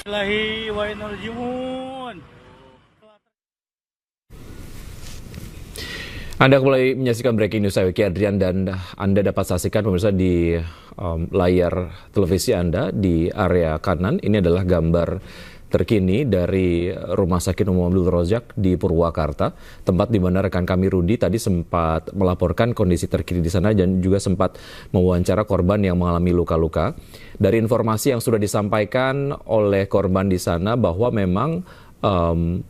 Ilahi wa inna ilaihi raji'un. Anda kembali menyaksikan Breaking News, saya Wiki Adrian, dan Anda dapat saksikan pemirsa di layar televisi Anda di area kanan. Ini adalah gambar terkini dari Rumah Sakit Umum Abdul Razak di Purwakarta, tempat di mana rekan kami Rudi tadi sempat melaporkan kondisi terkini di sana dan juga sempat mewawancara korban yang mengalami luka-luka. Dari informasi yang sudah disampaikan oleh korban di sana bahwa memang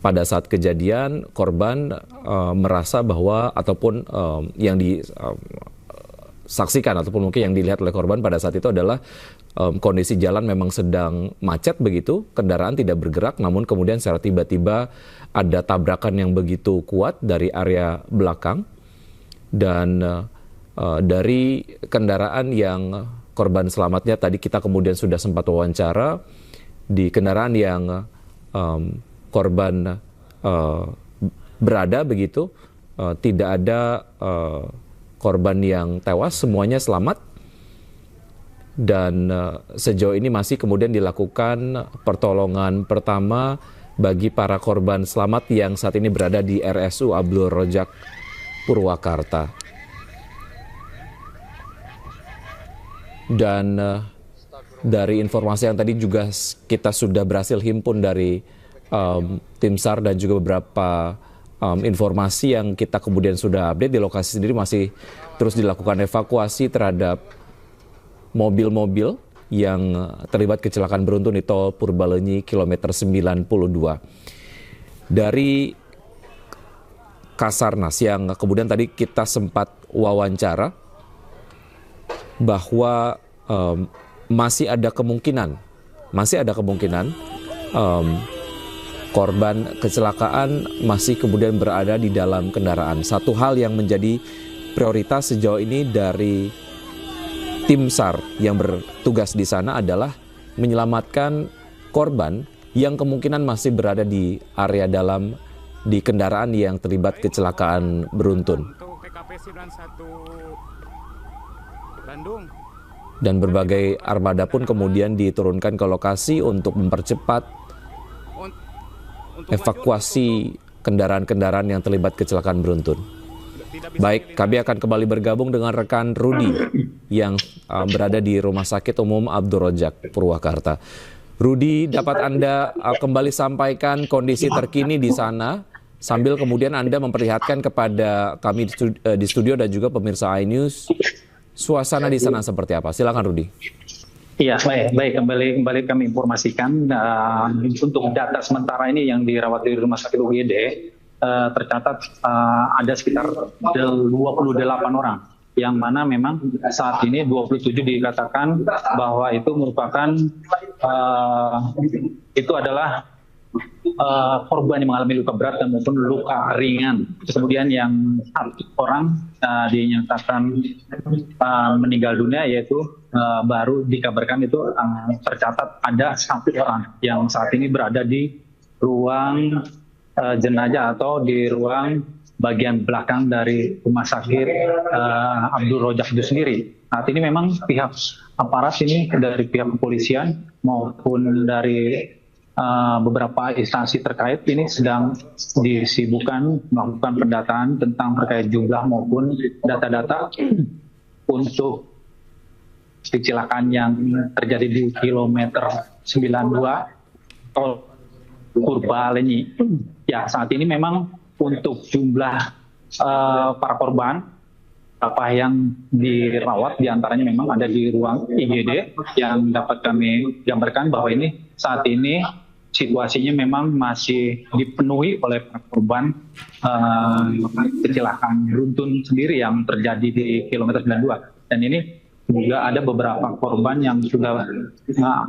pada saat kejadian korban merasa bahwa ataupun yang disaksikan ataupun mungkin yang dilihat oleh korban pada saat itu adalah kondisi jalan memang sedang macet begitu, kendaraan tidak bergerak, namun kemudian secara tiba-tiba ada tabrakan yang begitu kuat dari area belakang dan dari kendaraan yang korban selamatnya tadi kita kemudian sudah sempat wawancara di kendaraan yang korban berada begitu, tidak ada korban yang tewas, semuanya selamat. Dan sejauh ini masih kemudian dilakukan pertolongan pertama bagi para korban selamat yang saat ini berada di RSU Abdul Razak Purwakarta. Dan dari informasi yang tadi juga kita sudah berhasil himpun dari tim SAR dan juga beberapa informasi yang kita kemudian sudah update di lokasi sendiri, masih terus dilakukan evakuasi terhadap mobil-mobil yang terlibat kecelakaan beruntun di tol Purbalenyi kilometer 92. Dari Kasarnas yang kemudian tadi kita sempat wawancara bahwa masih ada kemungkinan korban kecelakaan masih kemudian berada di dalam kendaraan. Satu hal yang menjadi prioritas sejauh ini dari tim SAR yang bertugas di sana adalah menyelamatkan korban yang kemungkinan masih berada di area dalam di kendaraan yang terlibat kecelakaan beruntun. Untuk PKP 91 Bandung. Dan berbagai armada pun kemudian diturunkan ke lokasi untuk mempercepat evakuasi kendaraan-kendaraan yang terlibat kecelakaan beruntun. Baik, kami akan kembali bergabung dengan rekan Rudi yang berada di Rumah Sakit Umum Abdul Razak Purwakarta. Rudi, dapat Anda kembali sampaikan kondisi terkini di sana sambil kemudian Anda memperlihatkan kepada kami di studio dan juga pemirsa iNews suasana di sana seperti apa? Silakan Rudi. Iya, baik. Kembali kami informasikan untuk data sementara ini yang dirawat di Rumah Sakit UGD tercatat ada sekitar 28 orang, yang mana memang saat ini 27 dikatakan bahwa itu merupakan itu adalah korban yang mengalami luka berat dan maupun luka ringan. Kemudian yang satu orang dinyatakan meninggal dunia, yaitu baru dikabarkan itu tercatat ada satu orang yang saat ini berada di ruang jenazah atau di ruang bagian belakang dari Rumah Sakit Abdul Razak itu sendiri. Saat ini memang pihak aparat ini dari pihak kepolisian maupun dari beberapa instansi terkait ini sedang disibukkan melakukan pendataan tentang terkait jumlah maupun data-data untuk kecelakaan yang terjadi di kilometer 92 tol Purbalenyi. Ya, saat ini memang untuk jumlah para korban apa yang dirawat diantaranya memang ada di ruang IGD yang dapat kami gambarkan bahwa ini saat ini situasinya memang masih dipenuhi oleh para korban kecelakaan beruntun sendiri yang terjadi di kilometer 92. Dan ini juga ada beberapa korban yang sudah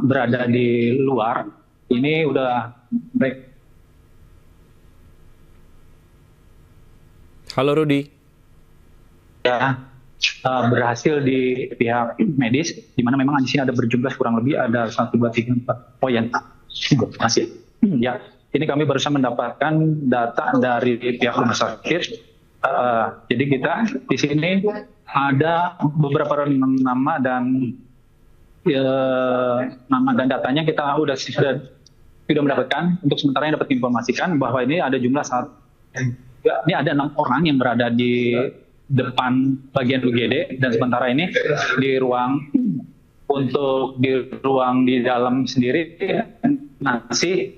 berada di luar. Ini udah Halo Rudi. Ya, berhasil di pihak medis, di mana memang di sini ada berjumlah kurang lebih ada 1, 2, 3, 4. Oh ya, masih. Ya, ini kami barusan mendapatkan data dari pihak rumah sakit. Jadi kita di sini ada beberapa nama dan datanya kita sudah sudah mendapatkan, untuk sementara yang dapat informasikan bahwa ini ada jumlah ini ada 6 orang yang berada di depan bagian UGD, dan sementara ini di ruang di dalam sendiri masih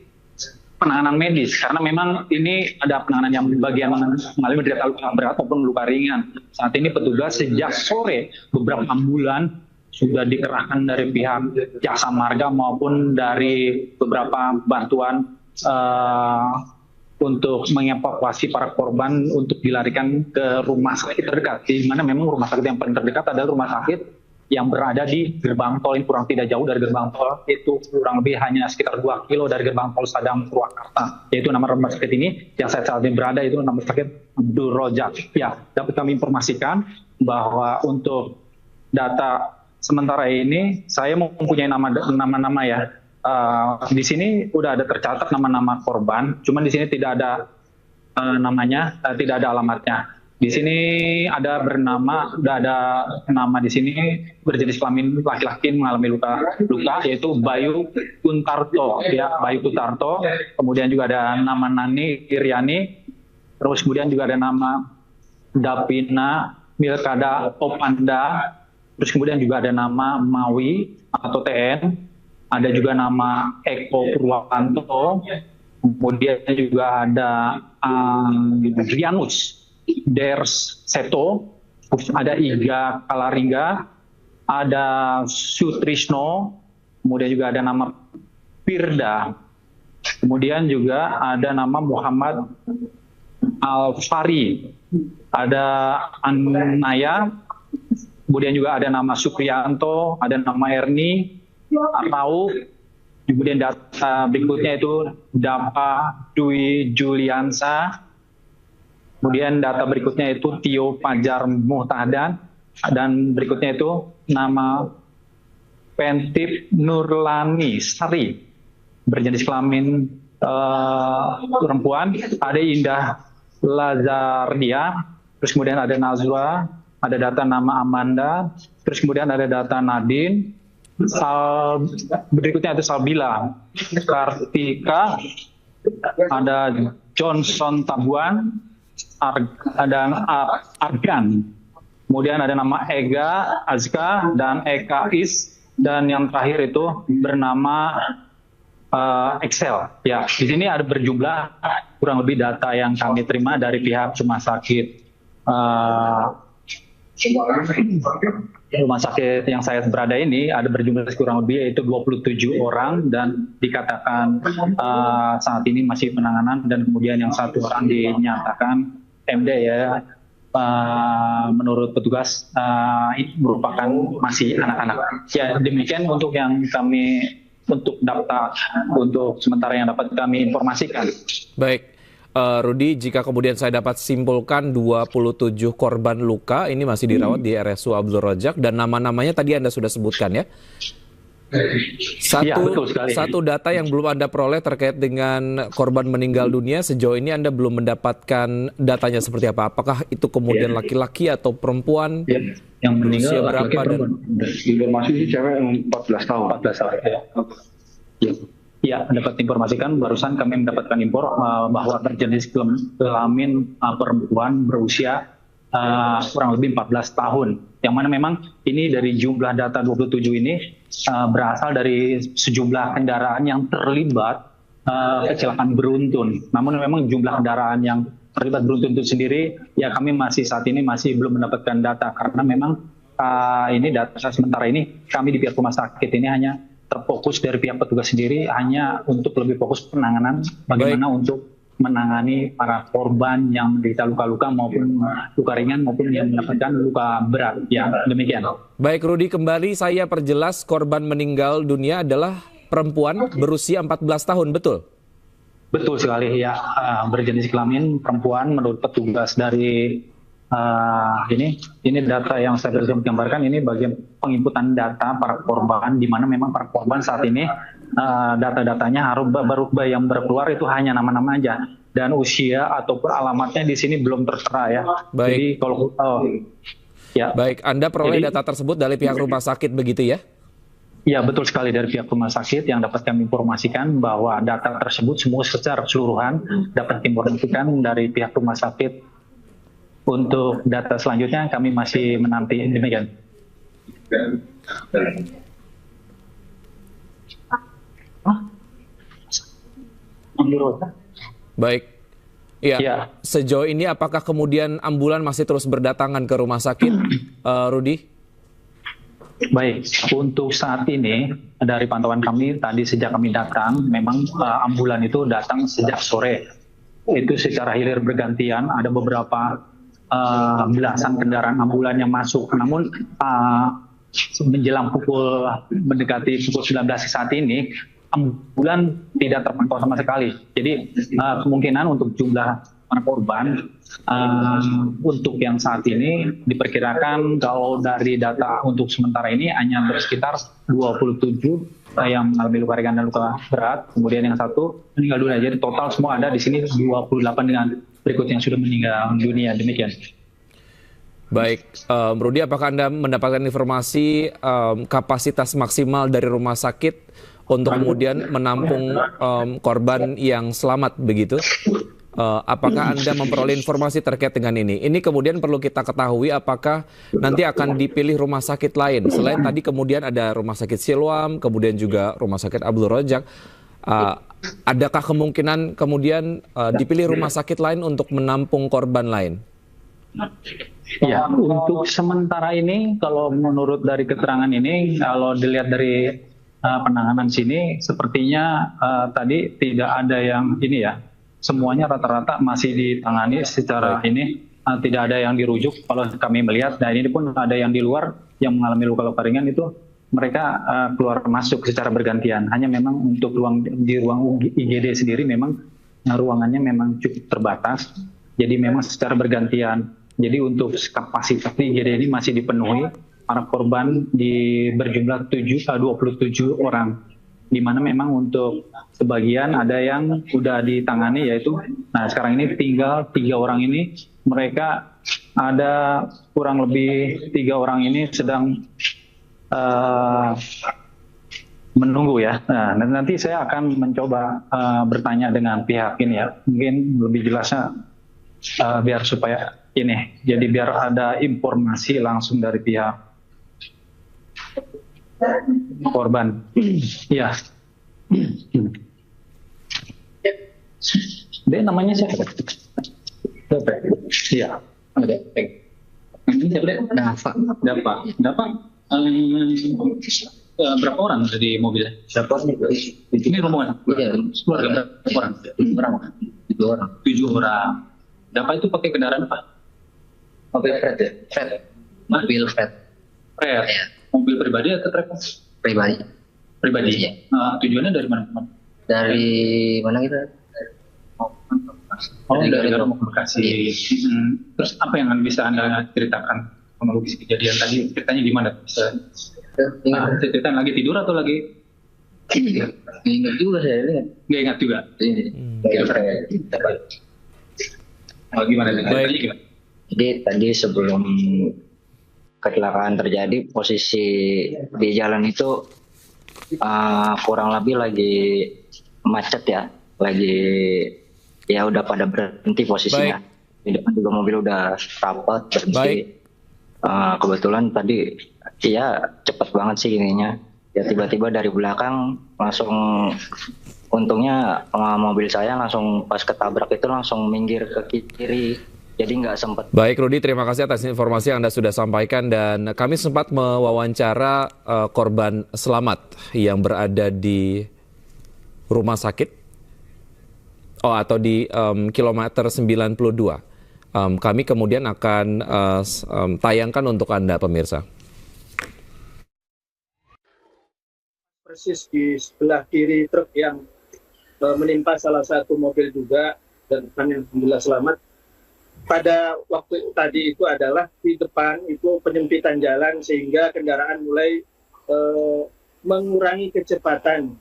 penanganan medis, karena memang ini ada penanganan yang bagian mengalami derita luka berat maupun luka ringan. Saat ini petugas sejak sore beberapa ambulan sudah dikerahkan dari pihak Jasa Marga maupun dari beberapa bantuan untuk mengevakuasi para korban untuk dilarikan ke rumah sakit terdekat, di mana memang rumah sakit yang paling terdekat adalah rumah sakit yang berada di gerbang tol yang kurang tidak jauh dari gerbang tol, itu kurang lebih hanya sekitar 2 kilo dari gerbang tol Sadang Purwakarta. Yaitu nama rumah sakit ini yang saat ini berada itu nama sakit Abdul Rojak. Ya, dapat kami informasikan bahwa untuk data sementara ini saya mempunyai nama-nama ya. Di sini udah ada tercatat nama-nama korban, cuman di sini tidak ada namanya, tidak ada alamatnya. Di sini ada nama di sini berjenis kelamin laki-laki mengalami luka, yaitu Bayu Kuntarto, ya, Bayu Kuntarto. Kemudian juga ada nama Nani Iriani, terus kemudian juga ada nama Davina Milkada Opanda, terus kemudian juga ada nama Mawi atau TN, ada juga nama Eko Purwanto, kemudian juga ada Rianus Ders Seto, ada Iga Kalaringga, ada Sutrisno, kemudian juga ada nama Firda, kemudian juga ada nama Muhammad Alfari, ada Anaya, kemudian juga ada nama Supriyanto, ada nama Erni, Rauf, kemudian data berikutnya itu Dapa Dwi Juliansa, kemudian data berikutnya itu Tio Fajar Muhtadan, dan berikutnya itu nama Pentip Nurlani Sari, berjenis kelamin perempuan, ada Indah Lazardia, terus kemudian ada Nazwa, ada data nama Amanda, terus kemudian ada data Nadine, berikutnya ada Salbila, Kartika, ada Johnson Tabuan, ada Argan, kemudian ada nama Ega Azka dan Eka Is, dan yang terakhir itu bernama Excel. Ya, di sini ada berjumlah kurang lebih data yang kami terima dari pihak rumah sakit yang saya berada ini, ada berjumlah kurang lebih yaitu 27 orang, dan dikatakan saat ini masih penanganan, dan kemudian yang 1 orang dinyatakan MD ya. Menurut petugas ini merupakan masih anak-anak. Ya, demikian untuk yang kami untuk data untuk sementara yang dapat kami informasikan. Baik. Rudi, jika kemudian saya dapat simpulkan 27 korban luka ini masih dirawat di RSU Abdul Rojak, dan nama-namanya tadi Anda sudah sebutkan ya. Satu data yang belum Anda peroleh terkait dengan korban meninggal dunia, sejauh ini Anda belum mendapatkan datanya seperti apa? Apakah itu kemudian laki-laki atau perempuan? Yang meninggal laki-laki perempuan. Informasi si cewek 14 tahun. 14 tahun. Ya, dapat informasikan barusan kami mendapatkan info bahwa berjenis kelamin perempuan berusia kurang lebih 14 tahun. Yang mana memang ini dari jumlah data 27 ini berasal dari sejumlah kendaraan yang terlibat kecelakaan beruntun. Namun memang jumlah kendaraan yang terlibat beruntun itu sendiri, ya kami saat ini masih belum mendapatkan data, karena memang ini data sementara ini kami di pihak rumah sakit ini hanya terfokus dari pihak petugas sendiri hanya untuk lebih fokus penanganan bagaimana untuk menangani para korban yang menderita luka-luka maupun luka ringan maupun yang mendapatkan luka berat. Ya, demikian. Baik, Rudi, kembali saya perjelas, korban meninggal dunia adalah perempuan berusia 14 tahun, betul? Betul sekali, ya. Berjenis kelamin perempuan menurut petugas dari ini data yang saya bisa gambarkan, ini bagian penginputan data para korban, di mana memang para korban saat ini data-datanya baru yang berkeluar itu hanya nama-nama aja, dan usia ataupun alamatnya di sini belum tertera ya. Baik. Jadi kalau Baik, Anda peroleh data tersebut dari pihak rumah sakit begitu ya? Ya, betul sekali dari pihak rumah sakit yang dapat kami informasikan bahwa data tersebut semua secara keseluruhan dapat diinformasikan dari pihak rumah sakit. Untuk data selanjutnya kami masih menanti, demikian. Baik. Ya, Ya. sejauh ini apakah kemudian ambulan masih terus berdatangan ke rumah sakit, Rudi? Baik, untuk saat ini dari pantauan kami tadi sejak kami datang, memang ambulan itu datang sejak sore. Itu secara hilir bergantian, ada beberapa belasan kendaraan ambulan yang masuk. Namun menjelang mendekati pukul 19 saat ini, ambulan tidak terpantau sama sekali. Jadi kemungkinan untuk jumlah para korban untuk yang saat ini diperkirakan kalau dari data untuk sementara ini hanya bersekitar 27 yang mengalami luka ringan dan luka berat. Kemudian yang satu meninggal dunia. Jadi total semua ada di sini 28 dengan berikut yang sudah meninggal dunia. Demikian. Baik, Rudi, apakah Anda mendapatkan informasi kapasitas maksimal dari rumah sakit untuk kemudian menampung korban yang selamat begitu? Apakah Anda memperoleh informasi terkait dengan ini? Ini kemudian perlu kita ketahui apakah nanti akan dipilih rumah sakit lain. Selain tadi kemudian ada rumah sakit Siloam, kemudian juga rumah sakit Abdul Rojak. Adakah kemungkinan kemudian dipilih rumah sakit lain untuk menampung korban lain? Ya, untuk sementara ini, kalau menurut dari keterangan ini, kalau dilihat dari penanganan sini, sepertinya tadi tidak ada yang ini ya, semuanya rata-rata masih ditangani secara ini, tidak ada yang dirujuk. Kalau kami melihat, dan ini pun ada yang di luar yang mengalami luka-luka ringan itu mereka keluar masuk secara bergantian. Hanya memang untuk di ruang IGD sendiri memang ruangannya memang cukup terbatas, jadi memang secara bergantian. Jadi untuk kapasitas di IGD ini masih dipenuhi, para korban berjumlah 27 orang, di mana memang untuk sebagian ada yang sudah ditangani, yaitu, nah sekarang ini tinggal 3 orang ini, mereka ada kurang lebih 3 orang ini sedang menunggu ya. Nah, nanti saya akan mencoba bertanya dengan pihak ini ya, mungkin lebih jelasnya biar supaya ini, jadi biar ada informasi langsung dari pihak korban. Ya. Dia namanya siapa? Iya. Dapat. Berapa orang ada di mobil? Ini rombongan. Keluarga berapa orang? 7 orang. 7 orang. Dapat itu pakai kendaraan apa? Mobil Fred. Mobil Fred. Ya. Mobil pribadi atau travel? Pribadi. Ya. Tujuannya dari mana? Dari mana kita? Dari Garut ke Bekasi. Terus apa yang bisa Anda ceritakan kronologis kejadian tadi? Ceritanya gimana? Bisa ceritain lagi tidur atau lagi? Ingat juga saya. Nggak ingat juga. Gimana ceritanya gimana? Jadi tadi sebelum kecelakaan terjadi, posisi di jalan itu kurang lebih lagi macet ya, udah pada berhenti posisinya. Di depan juga mobil udah rapat berhenti. Kebetulan tadi ya cepat banget sih ininya. Ya tiba-tiba dari belakang langsung, untungnya mobil saya langsung pas ketabrak itu langsung minggir ke kiri. Jadi nggak sempat. Baik Rudi, terima kasih atas informasi yang Anda sudah sampaikan, dan kami sempat mewawancara korban selamat yang berada di rumah sakit atau di kilometer 92. Kami kemudian akan tayangkan untuk Anda pemirsa. Persis di sebelah kiri truk yang menimpa salah satu mobil juga, dan yang alhamdulillah selamat. Pada waktu tadi itu adalah di depan itu penyempitan jalan sehingga kendaraan mulai mengurangi kecepatan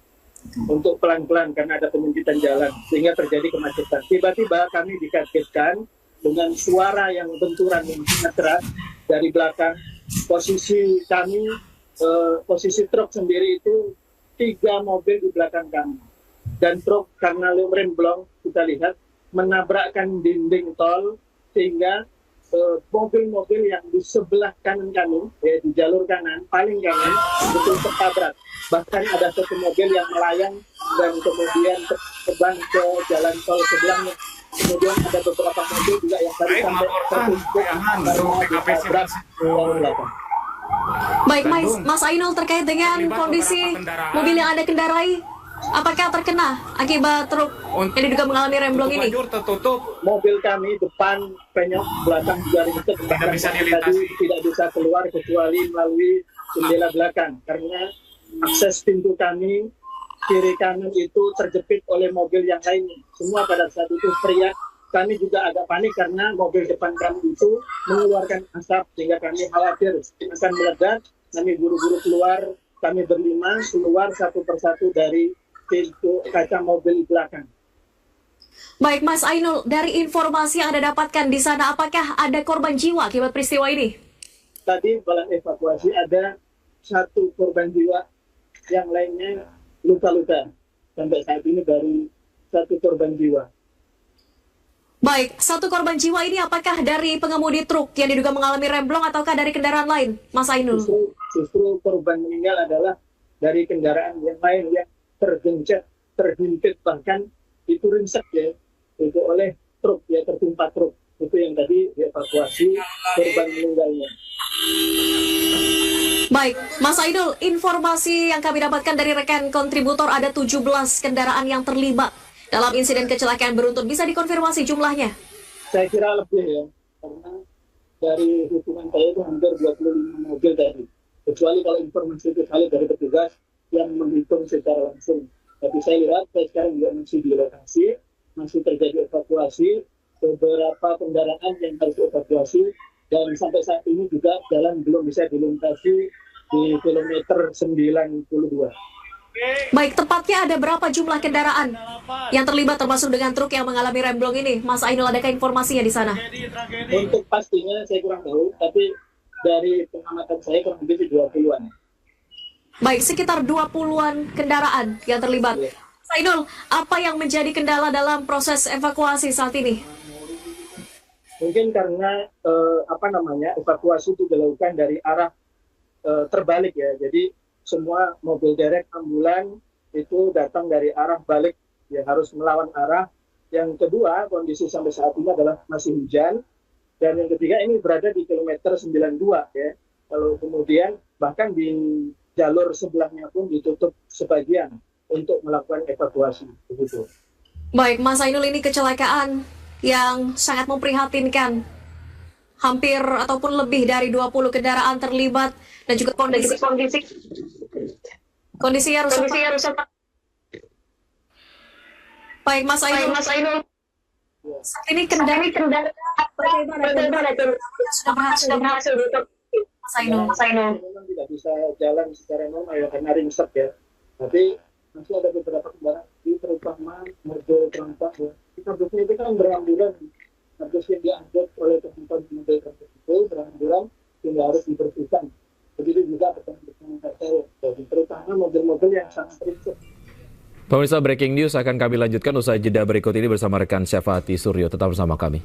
untuk pelan-pelan karena ada penyempitan jalan sehingga terjadi kemacetan. Tiba-tiba kami dikagetkan dengan suara yang benturan yang sangat keras dari belakang. Posisi kami posisi truk sendiri itu 3 mobil di belakang kami. Dan truk karena remblong kita lihat menabrakkan dinding tol sehingga mobil-mobil yang di sebelah kanan kami, ya di jalur kanan, paling kanan, betul tertabrak. Bahkan ada satu mobil yang melayang dan kemudian terbang ke jalan tol sebelahnya. Kemudian ada beberapa mobil juga yang baru sampai tertumpuk karena ditabrak dari belakang. Baik, Mas Ainul, terkait dengan kondisi mobil yang Anda kendarai, apakah terkena akibat truk yang diduga mengalami remblong ini? Mobil kami depan penyok, belakang juga ringsek, bahkan tadi tidak bisa keluar kecuali melalui jendela belakang karena akses pintu kami kiri kanan itu terjepit oleh mobil yang lain. Semua pada saat itu teriak. Kami juga agak panik karena mobil depan kami itu mengeluarkan asap sehingga kami khawatir akan meledak. Kami buru-buru keluar, kami berlima keluar satu persatu dari pintu kaca mobil belakang. Baik, Mas Ainul, dari informasi yang Anda dapatkan di sana, apakah ada korban jiwa akibat peristiwa ini? Tadi dalam evakuasi ada 1 korban jiwa, yang lainnya luka-luka. Sampai saat ini baru 1 korban jiwa. Baik, 1 korban jiwa ini apakah dari pengemudi truk yang diduga mengalami remblong ataukah dari kendaraan lain, Mas Ainul? Justru korban meninggal adalah dari kendaraan yang lain yang tergencet, terhimpit, bahkan itu ringsek ya, itu oleh truk ya, tertimpa truk. Itu yang tadi dievakuasi korban meninggalnya. Baik, Mas Ainul, informasi yang kami dapatkan dari rekan kontributor ada 17 kendaraan yang terlibat dalam insiden kecelakaan beruntun. Bisa dikonfirmasi jumlahnya? Saya kira lebih ya, karena dari hitungan saya itu hampir 25 mobil tadi. Kecuali kalau informasi itu kali dari petugas yang menghitung secara langsung. Tapi saya lihat, saya sekarang juga masih di lokasi, masih terjadi evakuasi, beberapa kendaraan yang harus dievakuasi, dan sampai saat ini juga jalan belum bisa dilintasi di kilometer 92. Baik, tepatnya ada berapa jumlah kendaraan yang terlibat termasuk dengan truk yang mengalami remblong ini? Mas Ainul, adakah informasinya di sana? Untuk pastinya saya kurang tahu, tapi dari pengamatan saya kurang lebih 20-an. Baik, sekitar 20-an kendaraan yang terlibat. Mas Ainul, apa yang menjadi kendala dalam proses evakuasi saat ini? Mungkin karena evakuasi itu dilakukan dari arah terbalik ya. Jadi semua mobil derek ambulan itu datang dari arah balik, ya harus melawan arah. Yang kedua, kondisi sampai saat ini adalah masih hujan. Dan yang ketiga, ini berada di kilometer 92 ya. Kalau kemudian bahkan di jalur sebelahnya pun ditutup sebagian untuk melakukan evakuasi. Begitu. Baik, Mas Ainul, ini kecelakaan yang sangat memprihatinkan. Hampir ataupun lebih dari 20 kendaraan terlibat dan juga kondisinya rusak. Baik, Mas Ainul. Saat ini kendaraan sudah berhasil ditutup. Mas Ainul. Memang tidak bisa jalan secara normal ya karena ringsek ya. Tapi masih ada beberapa kendaraan, terutama mobil transport ya. Kardusnya itu kan berambulan. Kardus yang diangkut oleh teman-teman mobil itu berambulan sehingga harus dibersihkan. Begitu juga petang-petang hotel, terutama mobil-mobil yang sangat ringsek. Pemirsa, breaking news akan kami lanjutkan usai jeda berikut ini bersama rekan Syafati Suryo. Tetap bersama kami.